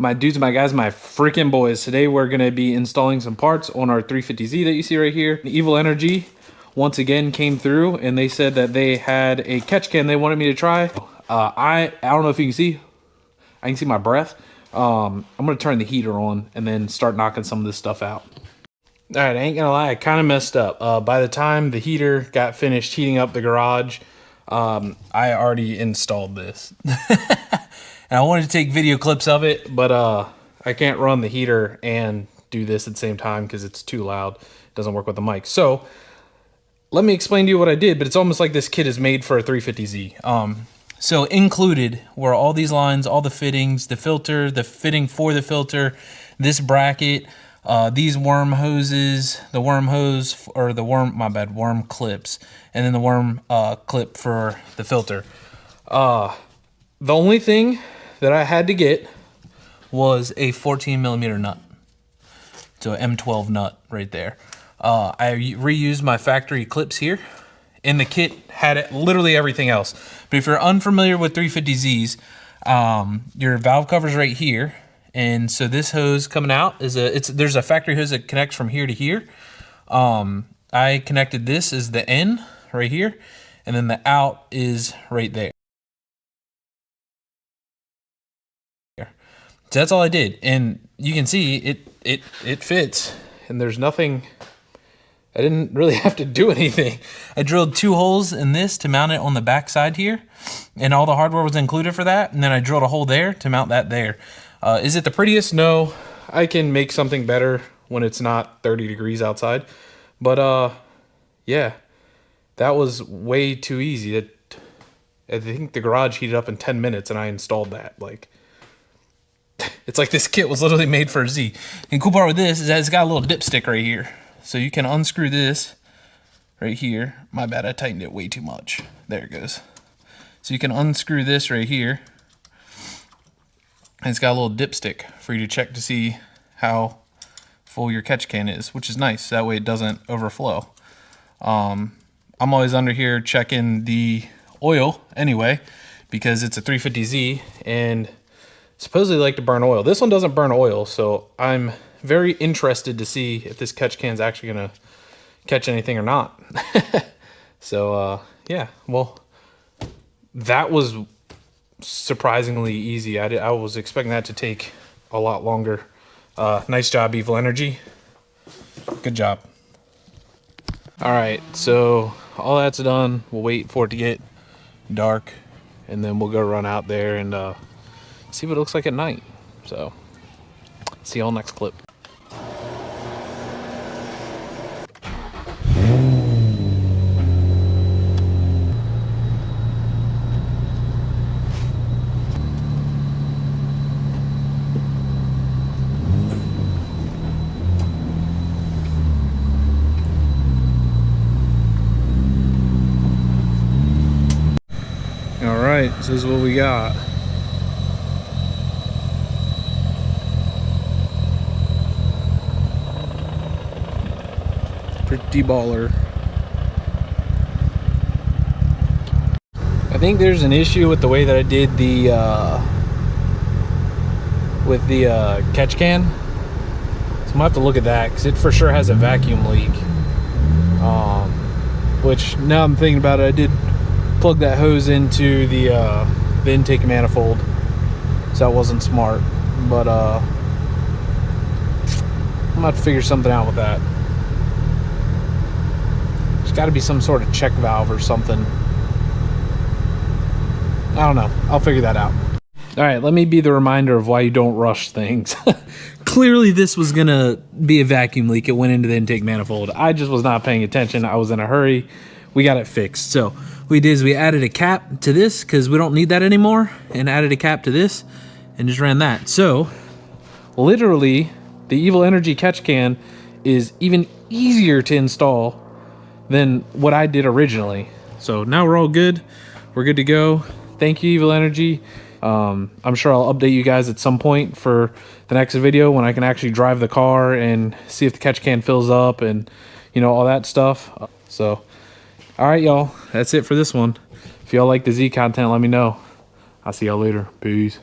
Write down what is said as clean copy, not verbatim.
My dudes, my guys, my freaking boys. Today we're going to be installing some parts on our 350Z that you see right here. Evil Energy once again came through and they said that they had a catch can they wanted me to try. I don't know if you can see. I can see my breath. I'm going to turn the heater on and then start knocking some of this stuff out. All right, I ain't going to lie, I kind of messed up. By the time the heater got finished heating up the garage, I already installed this. And I wanted to take video clips of it, but I can't run the heater and do this at the same time because it's too loud. It doesn't work with the mic. So let me explain to you what I did, but it's almost like this kit is made for a 350Z. So included were all these lines, all the fittings, the filter, the fitting for the filter, this bracket, these worm hoses, the worm hose, or the worm, my bad, worm clips, and then the worm clip for the filter. The only thing that I had to get was a 14mm nut. So M12 nut right there. I reused my factory clips here. And the kit had literally everything else. But if you're unfamiliar with 350Zs, your valve cover's right here. And so this hose coming out is there's a factory hose that connects from here to here. I connected this as the in right here. And then the out is right there. So that's all I did, and you can see it fits, and there's nothing. I didn't really have to do anything. I drilled 2 holes in this to mount it on the back side here, and all the hardware was included for that. And then I drilled a hole there to mount that there. Is it the prettiest? No. I can make something better when it's not 30 degrees outside, but yeah, that was way too easy. I think the garage heated up in 10 minutes, and I installed that like. It's like this kit was literally made for a Z. And the cool part with this is that it's got a little dipstick right here. So you can unscrew this right here. My bad, I tightened it way too much. There it goes. So you can unscrew this right here. And it's got a little dipstick for you to check to see how full your catch can is, which is nice. That way it doesn't overflow. I'm always under here checking the oil anyway, because it's a 350Z and supposedly like to burn oil. This one doesn't burn oil, so I'm very interested to see if this catch can is actually gonna catch anything or not. So yeah, well, that was surprisingly easy. I was expecting that to take a lot longer. Nice job, Evil Energy. Good job. All right, so all that's done. We'll wait for it to get dark, and then we'll go run out there and see what it looks like at night. So, see y'all next clip. All right, so this is what we got. Pretty baller. I think there's an issue with the way that I did the catch can, so I'm gonna have to look at that because it for sure has a vacuum leak. Which now I'm thinking about it, I did plug that hose into the intake manifold, so that wasn't smart. But I'm gonna have to figure something out with that. There's got to be some sort of check valve or something. I don't know. I'll figure that out. All right, let me be the reminder of why you don't rush things. Clearly this was gonna be a vacuum leak. It went into the intake manifold. I just was not paying attention. I was in a hurry. We got it fixed. So what we did is we added a cap to this because we don't need that anymore, and added a cap to this and just ran that. So literally the Evil Energy catch can is even easier to install than what I did originally. So now we're all good. We're good to go. Thank you, Evil Energy. I'm sure I'll update you guys at some point for the next video when I can actually drive the car and see if the catch can fills up and, you know, all that stuff. So, all right, y'all, that's it for this one. If y'all like the Z content, let me know. I'll see y'all later. Peace.